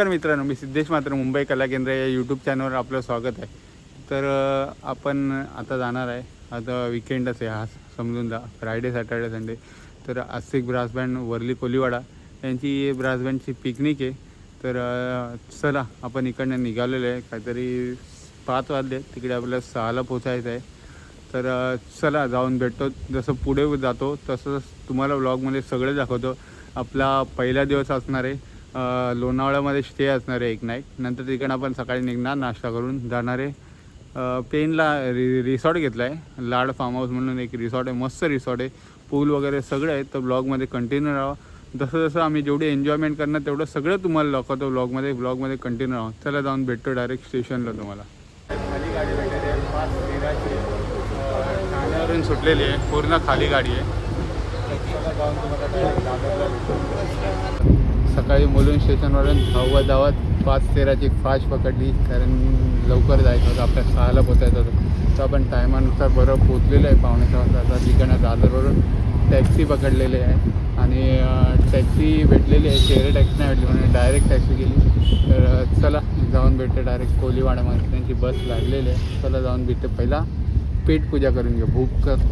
नमस्कार मित्रांनो, मी सिद्धेश मात्र मुंबई कला केंद्र या यूट्यूब चॅनलवर आपलं स्वागत आहे. तर आपण आता जाणार आहे. आता विकेंडच आहे, हा समजून जा, फ्रायडे सॅटर्डे संडे. तर आस्तिक ब्रास बँड वर्ली कोलीवाडा यांची ब्रास बँडची पिकनिक आहे. तर चला आपण इकडनं निघालेलो आहे. काहीतरी 5 वाजले, तिकडे आपल्याला 6ला पोचायचं आहे. तर चला जाऊन भेटतो. जसं पुढे जातो तसंच तुम्हाला व्लॉगमध्ये सगळं दाखवतो. आपला पहिला दिवस असणार आहे लोणावळ्यामध्ये, स्टे असणार आहे एक नाईट. नंतर तिकडनं आपण सकाळी निघणार, नाश्ता करून जाणार आहे पेनला. रिसॉर्ट घेतला आहे, लाड फार्म हाऊस म्हणून एक रिसॉर्ट आहे, मस्त रिसॉर्ट आहे, पूल वगैरे सगळं आहे. तर ब्लॉगमध्ये कंटिन्यू राहा. जसं जसं आम्ही जेवढे एन्जॉयमेंट करणार तेवढं सगळं तुम्हाला दाखवतो ब्लॉगमध्ये कंटिन्यू राहा. चला जाऊन भेटतो डायरेक्ट स्टेशनला तुम्हाला. खाली गाडी भेटते आहे, 5:13ची ठाण्यावरून सुटलेली आहे, पूर्ण खाली गाडी आहे. जाऊन तुम्हाला सकाळी मुलुंड स्टेशनवरून धावत 5:13ची फास्ट पकडली, कारण लवकर जायचं होतं, आपल्या 6ला पोचायचं होतं. तर आपण टायमानुसार बरोबर पोचलेलं आहे, 5:45 वाजता. आता तिकडनं दादरवरून टॅक्सी पकडलेली आहे आणि टॅक्सी भेटलेली आहे, शेअर टॅक्सी नाही भेटली म्हणून डायरेक्ट टॅक्सी गेली. तर चला जाऊन भेटते डायरेक्ट कोलीवाड्यामध्ये, त्यांची बस लागलेली आहे. चला जाऊन भेटते. पहिला पेट पूजा करून घेऊ, भूक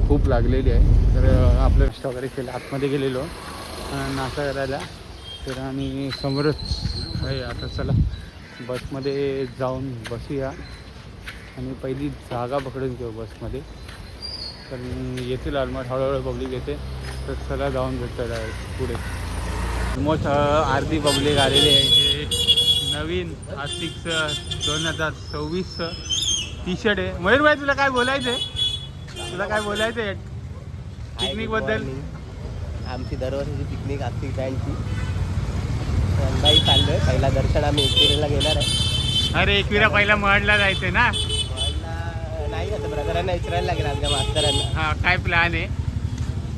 खूप लागलेली आहे. तर आपलं रेस्ट वगैरे केलं, आतमध्ये गेलेलो नाश्ता करायला. तर आणि समोरच आहे. आता चला बसमध्ये जाऊन बसूया आणि पहिली जागा पकडून घेऊ बसमध्ये. तर येतील ऑलमोस्ट, हळूहळू पब्लिक येते. तर चला जाऊन भेटतं डायरेक्ट पुढे. ऑलमोस्ट अर्धी पब्लिक आलेली आहे. हे नवीन आस्तिकचं 2026चं टी शर्ट आहे. मयूर भाई, तुला काय बोलायचं आहे? पिकनिकबद्दल? आमची दरवर्षीची पिकनिक आस्तिक बँडची यंदाही चाललोय. पहिला दर्शन आम्ही एकविरेला घेणार आहे. अरे एकविरा पहिला महडला जायचं ना? महडला नाही, आता ब्रदरांना विचारायला लागेल आमच्या मास्तरांना. हां, काय प्लॅन आहे?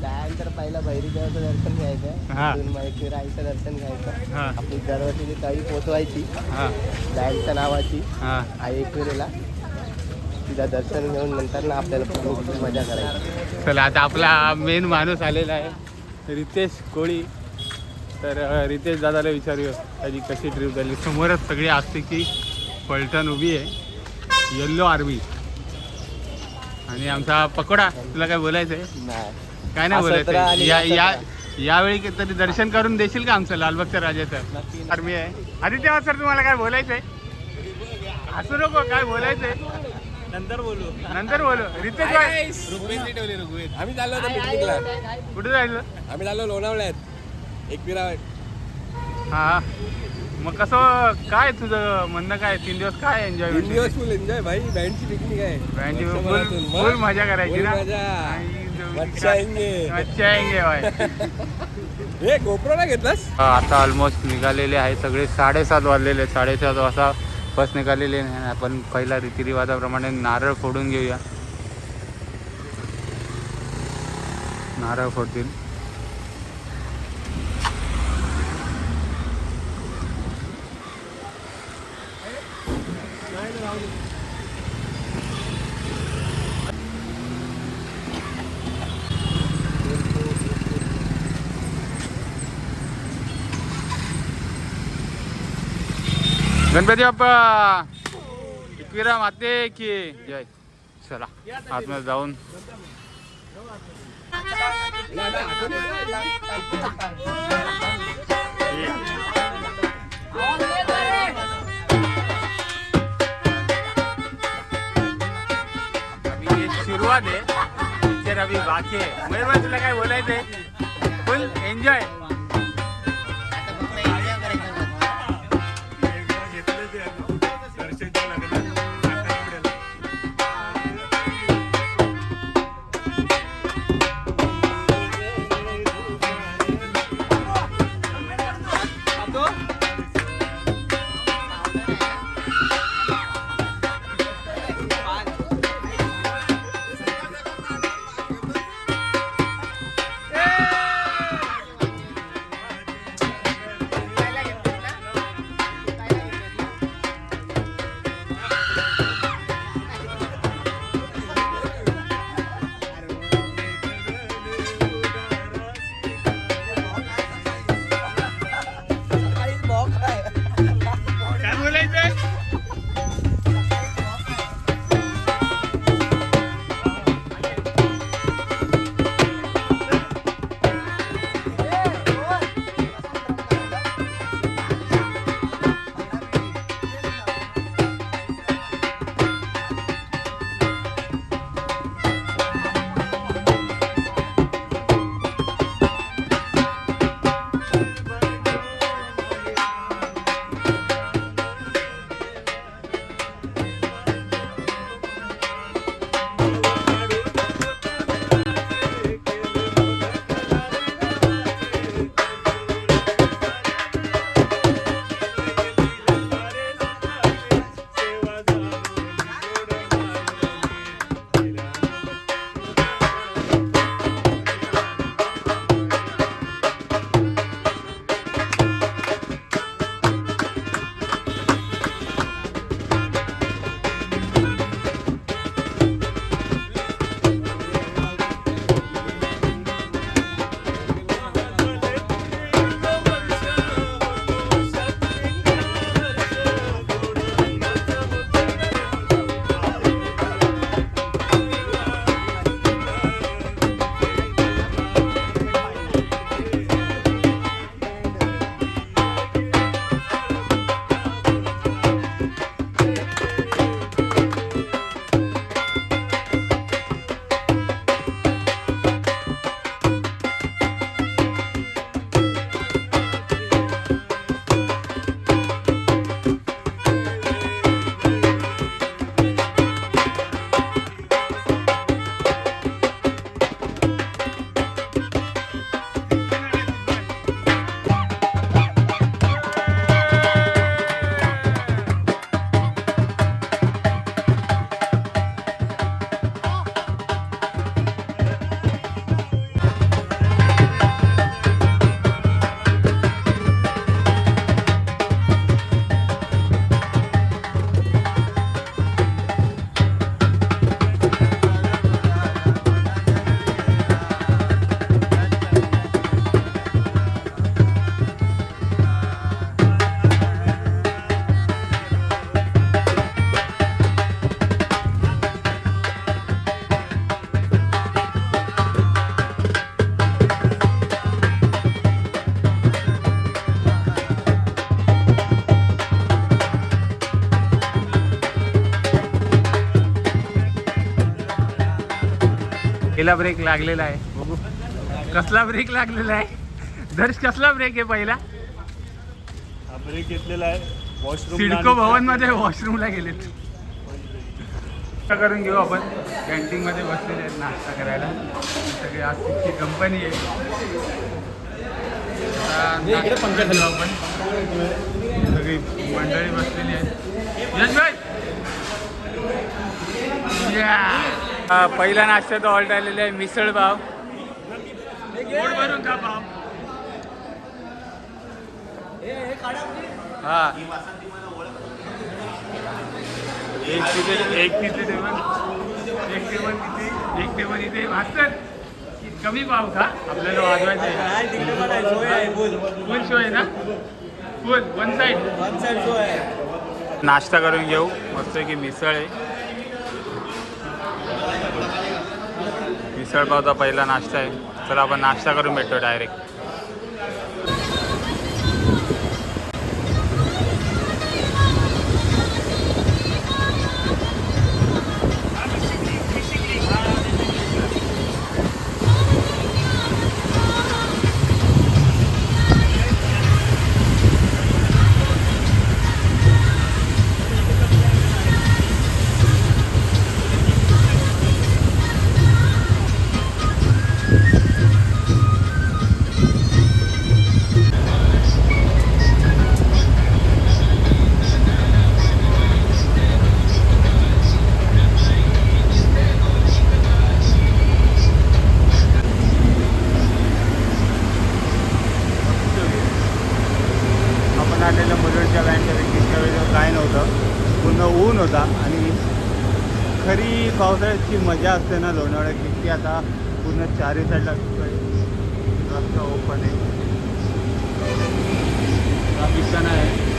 त्यानंतर पहिला भैरीदेवाचं दर्शन घ्यायचं, तिथून मग एकविरा आईचं दर्शन घ्यायचं. आपली दरवर्षीची तळी पोचवायची बँडच्या नावाची आई एकविरेला, तिला दर्शन घेऊन नंतर ना आपल्याला पिकनिकची मजा करायची. चला आता आपला मेन माणूस आलेला आहे, रितेश कोळी. तर रितेश दादाला विचारूया त्याची कशी ट्रिप झाली. समोरच सगळी आस्तिकची पलटण उभी आहे, येल्लो आरवी. आणि आमचा पकोडा, तुला काय बोलायचं आहे? नाही, काय नाही बोलायचं. यावेळी तरी दर्शन करून देशील का आमचं लालबागच्या राजाचं? आर्मी आहे. आदित्य सर, तुम्हाला काय बोलायचं आहे? असू नको, काय बोलायचं आहे? नंतर बोलू. रितेश भाई, आम्ही चाललो होतो पिकनिकला. कुठे जायचं? आम्ही चाललो लोणावळ्यात, एकविरा. हा, मग कसं काय तुझं म्हणणं काय? 3 दिवस काय एन्जॉय? 3 दिवस फुल एन्जॉय भाई. बँडची पिकनिक आहे, फुल मजा करायची ना? मजा येंगे भाई. हे गोप्रो नाही घेतलास? आता ऑलमोस्ट निघालेले आहे सगळे. 7:30 वाजलेले. 7:30 वाजता बस निघालेली आहे. आपण पहिला रीतिरिवाजाप्रमाणे नारळ फोडून घेऊया. नारळ फोडतील. गणपती बाप्पा, एकविरा माते की जय. चला आतमध्ये जाऊन अभी सुरुवात आहे, पिक्चर अभी बाकी आहे. मयूर भाई, तुला काय बोलायचंय? फुल एन्जॉय. पहिला ब्रेक लागलेला आहे, बघू कसला ब्रेक लागलेला आहे. दर्श कसला ब्रेक आहे पहिला? हा ब्रेक घेतलेला आहे वॉशरूम. सिडको भवन मध्ये वॉशरूमला गेलेत. नाश्ता करून घेऊ आपण. कॅन्टीन मध्ये बसलेले आहेत नाश्ता करायला. सगळी आज तिची कंपनी आहे. इकडे पंखा घेऊ आपण. सगळी मंडळी बसलेली आहे. यश भाई पहिला नाश्ता तो ऑर्डर आलेला आहे मिसळ पाव. पोट भरून का पाव. हा एक तिथे एक टेबल एक टेबल इथे वाचतात. कमी पाव का आपल्याला वाजवायचं आहे. फुल शो आहे ना. फुल वन साईड शो आहे. नाश्ता करून घेऊ मस्त की मिसळ आहे. मिसळ पावचा पहिला नाश्ता आहे. चला आपण नाश्ता करून भेटतो डायरेक्ट. आलेलं मुरुडच्या बँडच्या व्यक्तीच्या वेळेला काय नव्हतं. पूर्ण ऊन होता आणि खरी पावसाळ्याची मजा असते ना लोणावळ्याची ती आता पूर्ण चारही साईडला रस्ता ओपन आहे. ट्राफिक नाही आहे.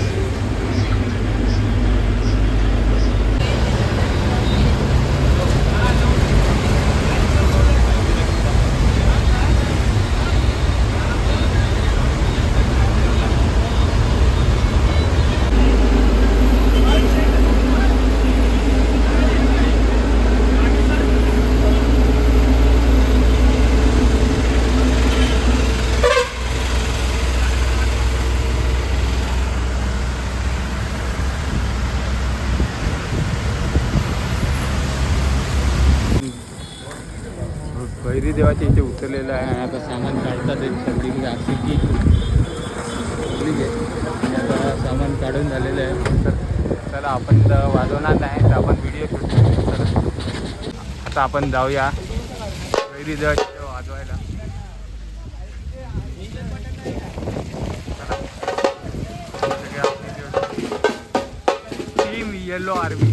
भैरी देवाच्या इथे उतरलेलं आहे आणि आता सामान काढतात एक सगळीकडे अशी की ठीक आहे. आणि आता सामान काढून झालेलं आहे. तर चला आपण वाजवणार नाही तर आपण व्हिडिओ शूट करू. चला आता आपण जाऊया भैरी देवाच्या इथे वाजवायला. Team yellow army.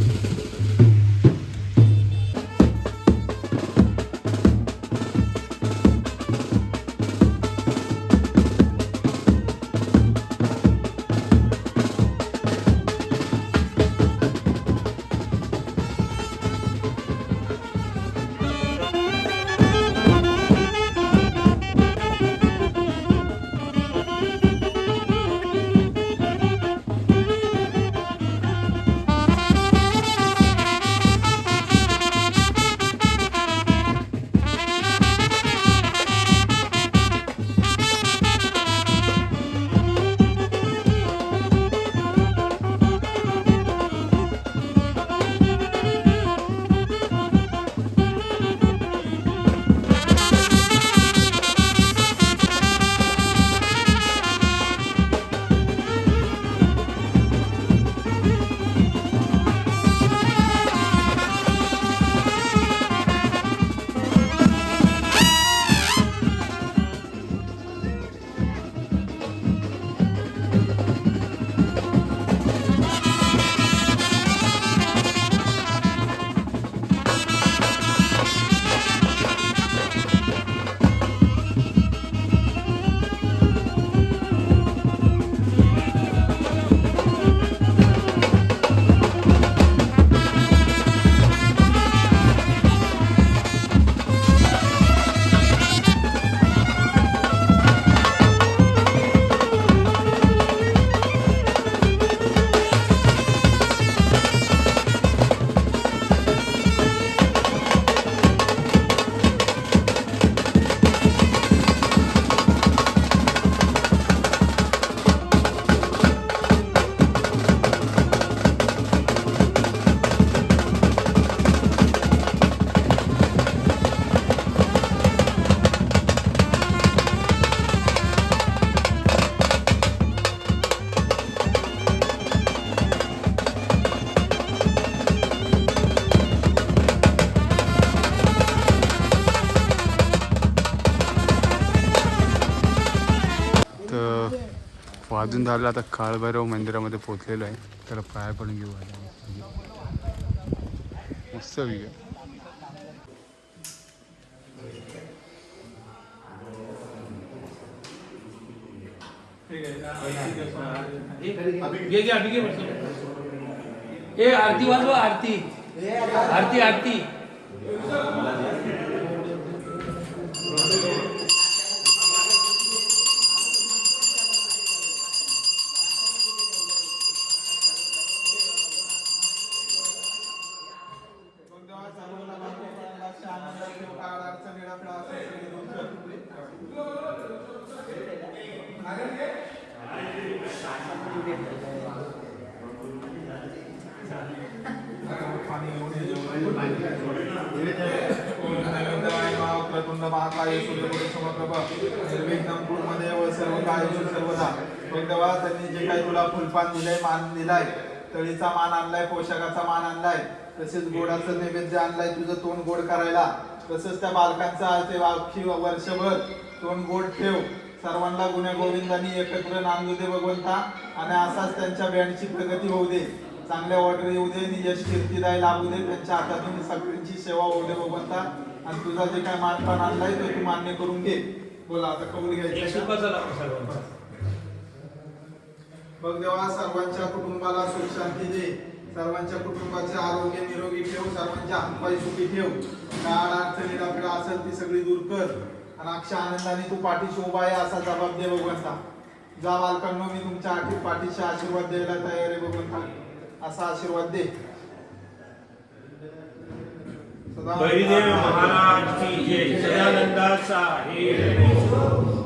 अजून झालं आता काळभैरव मंदिरामध्ये पोहोचलेलो आहे. त्याला पाय पडून घेऊ आता. मस्त व्ह्यू आहे. ए आरती वाजवा आरती आरती आरती त्यांनी जे काही तुला फुलपान दिलंय, मान दिलाय, तळीचा मान आणलाय, पोशाखाचा मान आणलाय, तसेच गोडाचं नैवेद्य आणलाय तुझं तोंड गोड करायला. तसंच त्या बालकांचा ते वाक्षी वर्षभर तोंड गोड ठेव. सर्वांना गुण्या गोविंदांनी एकत्र नांदू दे भगवंता, आणि असाच त्यांच्या बँडची प्रगती होऊ दे, चांगल्या ऑर्डर येऊ दे, यश कीर्तीदाय लाभू दे, त्यांच्या हातातून सगळ्यांची सेवा होऊ दे भगवंता. आणि तुझा जे काय मानपान आणलाय तो तू मान्य करून घे. बोला आता कबूल घ्यायचं. बघ देवा, सर्वांच्या कुटुंबाला सुख शांती दे, सर्वांच्या कुटुंबाचे आरोग्य निरोगी ठेव, सर्वांच्या हातपाय सुखी ठेव, काळ अडचणी आपल्या असेल ती सगळी दूर कर, आणि अक्षय आनंदाने तू पाठीशी उभा आहे असा जबाब दे भगवंता. जा बालकांनो, मी तुमच्या पाठीशी आशीर्वाद द्यायला तयार आहे भगवंता, असा आशीर्वाद दे. महाराज की जय. सदानंदा साहेब.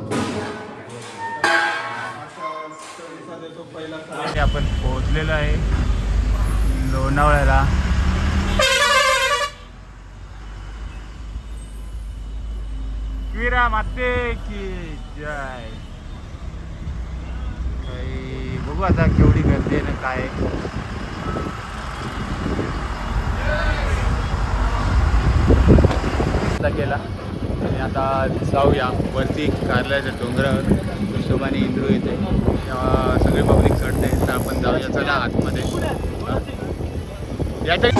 आपण पोहोचलेलो आहे लोणावळ्याला. वीरा माते की जय. काही बघू आता केवढी गर्दी आहे ना काय. केला आणि आता जाऊया वरती कारल्याच्या डोंगरावर. हिशोबाने इंद्रू येते, सगळे पब्लिक चढते, तर आपण जाऊया. चला आतमध्ये याच्या.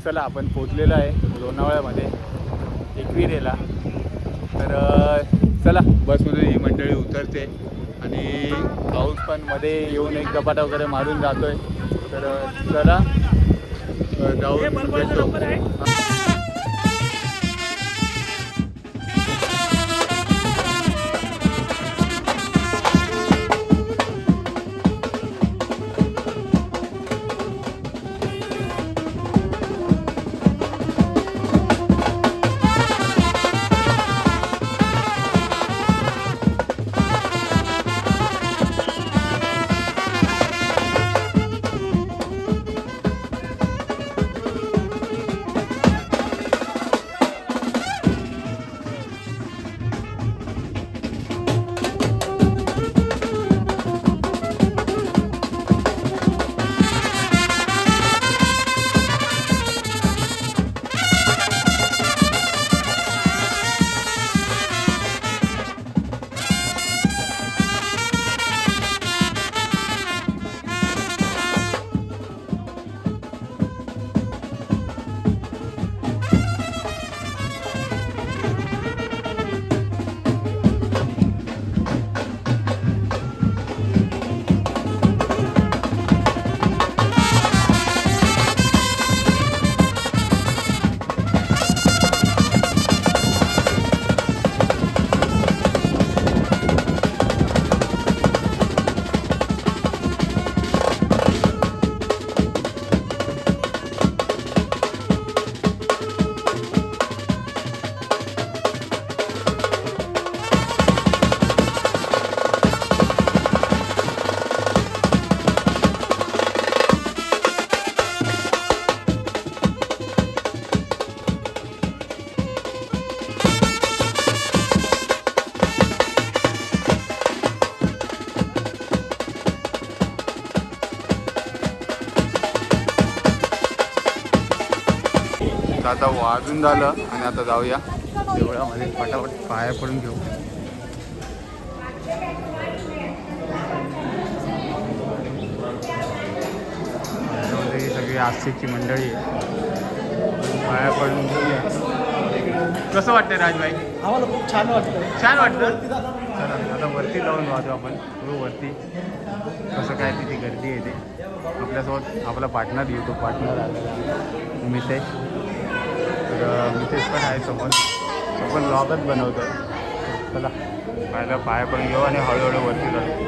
चला आपण पोचलेलो आहे लोणावळ्यामध्ये एकविरेला. तर चला बसमध्ये ही मंडळी उतरते आणि पाऊस पण मध्ये येऊन एक गपाटा वगैरे मारून जातोय. तर चला जाऊन भेटतो. तर आता वाजून झालं आणि आता जाऊया देवळामध्ये फटाफट पाया पडून घेऊ. त्यामध्ये सगळी आस्तिकची मंडळी आहे. पाया पडून घेऊया. कसं वाटतंय राजभाई? आम्हाला खूप छान वाटतं. छान वाटतं. चला आता वरती जाऊन वाजू आपण वरती कसं काय तिथे गर्दी येते. आपल्यासोबत आपला पार्टनर यूट्यूब पार्टनर आलेला मितेश. तर मितेश पण आहे समोर. आपण ब्लॉगच बनवतो. चला पाहिलं पाया पडून घेऊ आणि हळूहळू वरती जाऊ.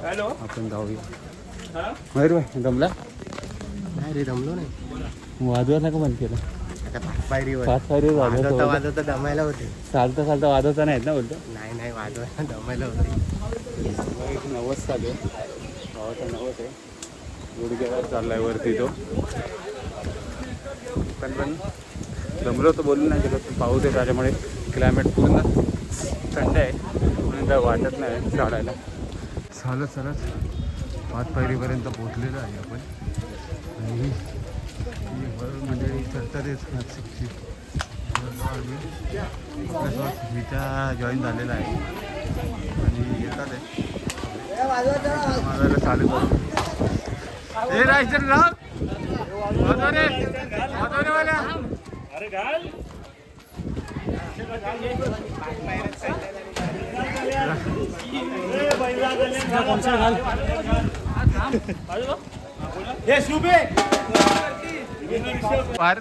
हॅलो आपण जाऊया. मयूर भाई जमला? नाही रे दमलो नाही. वाजवायला का बंद केलं? आता 5 पायरीवर 5 पायरी वाजवता वाजवता दमायला होते. चालता चालता वाजवता नाहीत ना बोलतो. नाही वाजवायला दमायला होते. एक नवस चालू आहे. भावाचा नवस आहे. गुडघ्याला चाललाय वरती तो. पण जमलो तर बोलून नाही गेलो. पाऊस आहे त्याच्यामुळे क्लायमेट पूर्ण थंड आहे म्हणून काय वाटत नाही चढायला. चालत 5 पायरीपर्यंत पोहोचलेलो आहे आपण. आणि मंडळी चढतातच नाशिकची. आपल्यासोबत मिता जॉईन झालेला आहे आणि येतात आहे माझ्याला चालू करू. हे रायचर राव वाला अरे घाल पार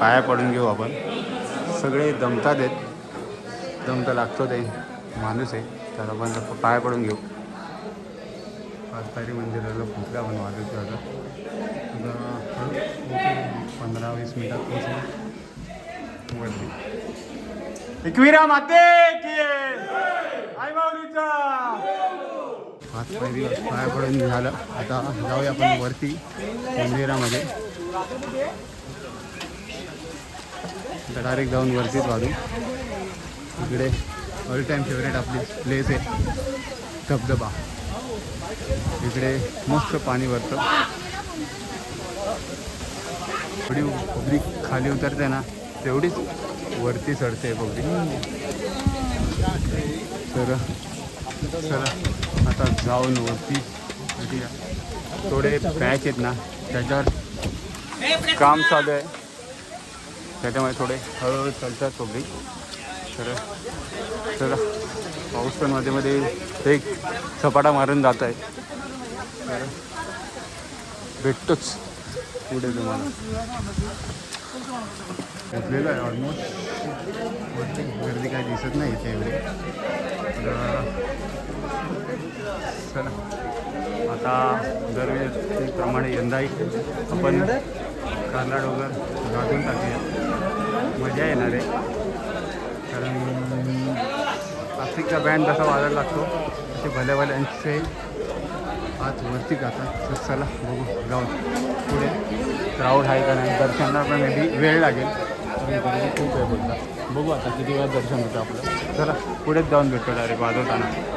पाया पडून घेऊ आपण. सगळे दमतात आहेत, दम तर लागतो ते, माणूस आहे, तर आपण पाया पडून घेऊ. पाचतारी मंदिराला फुटला पण वाजवतो आता. 15-20 मिनिटात पोहोचू वरती. एकविरा माते की आई माऊलीचा. पाया पडून झालं. आता जाऊया आपण वरती मंदिरामध्ये. तर डायरेक्ट जाऊन वरतीच वाजू. इकडे ऑल टाईम फेवरेट आपली प्लेस आहे धबधबा. इकडे मस्त पाणी भरतं. थोडी पब्लिक खाली उतरते ना तेवढीच वरती चढते पब्लिक. तर चला आता जाऊन वरती. थोडे पॅच आहेत ना त्याच्यावर काम चालू आहे, त्याच्यामुळे थोडे हळूहळू चालतात पब्लिक. तर चला पाऊस पण मध्ये मध्ये एक सपाटा मारून जात आहे. तर भेटतोच पुढे तुम्हाला. घेतलेलं आहे ऑलमोस्ट. वरती गर्दी काही दिसत नाही इथे एवढे. चला आता दरवेळेप्रमाणे यंदाही आपण कारला डोंगर गाजून टाकूया. मजा येणार आहे, कारण प्लास्टिकचा बँड जसा वाजायला लागतो तसे भल्या भल्यांचे आज वरती जातात. तर चला बघू जाऊन पुढे क्राऊड आहे का नाही. दर्शनाला पण मेबी वेळ लागेल, गर्दी खूप आहे बोलतात. बघू आता किती वेळा दर्शन होतं आपलं. चला पुढेच जाऊन भेटतो डायरेक्ट वाजवताना.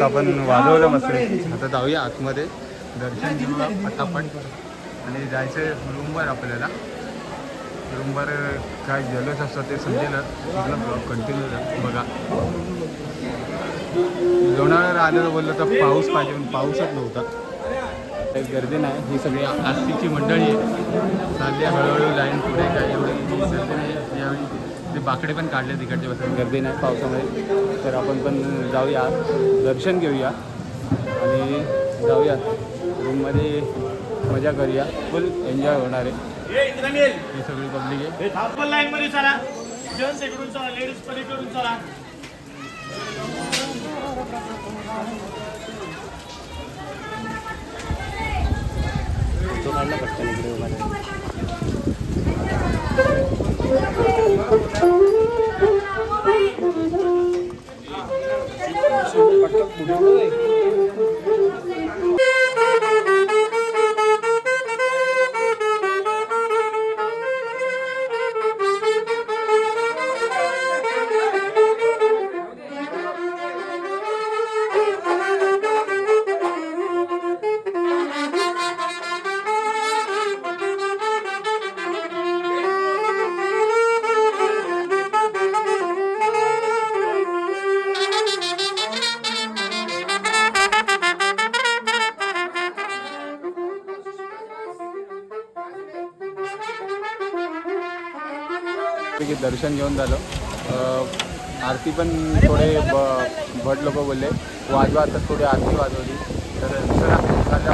आपण वाजवलं मस्त. आता जाऊया आतमध्ये, दर्शन घेऊया पटापट आणि जायचं रूमवर. आपल्याला रूमवर काय जलस असतं ते समजेलच. आपला ब्लॉग कंटिन्यू बघा. लोणावळ्याला आलेलं बोललं तर पाऊस पाहिजे, पण पाऊसच नव्हता. काही गर्दी नाही. ही सगळी आस्तिकची मंडळी आहे, चालली हळूहळू लाईन पुढे. काय एवढी गर्दी नाही यावेळी. ते बाकडे पण काढले तिकडच्या बसून, गर्दी नाही पावसामुळे. तर आपण पण जाऊया, दर्शन घेऊया आणि जाऊया रूममध्ये, मजा करूया. फुल एन्जॉय होणार आहे. ही सगळी पब्लिक आहे. लाईनमध्ये चला, जेंट्स इकडून चला, लेडीज पलीकडून चला. तो काढला पटकन इकडे उभा राहिला. की दर्शन घेऊन झालं. आरती पण थोडे भट लोक बोलले वाजवा, तर थोडी आरती वाजवली. तर चला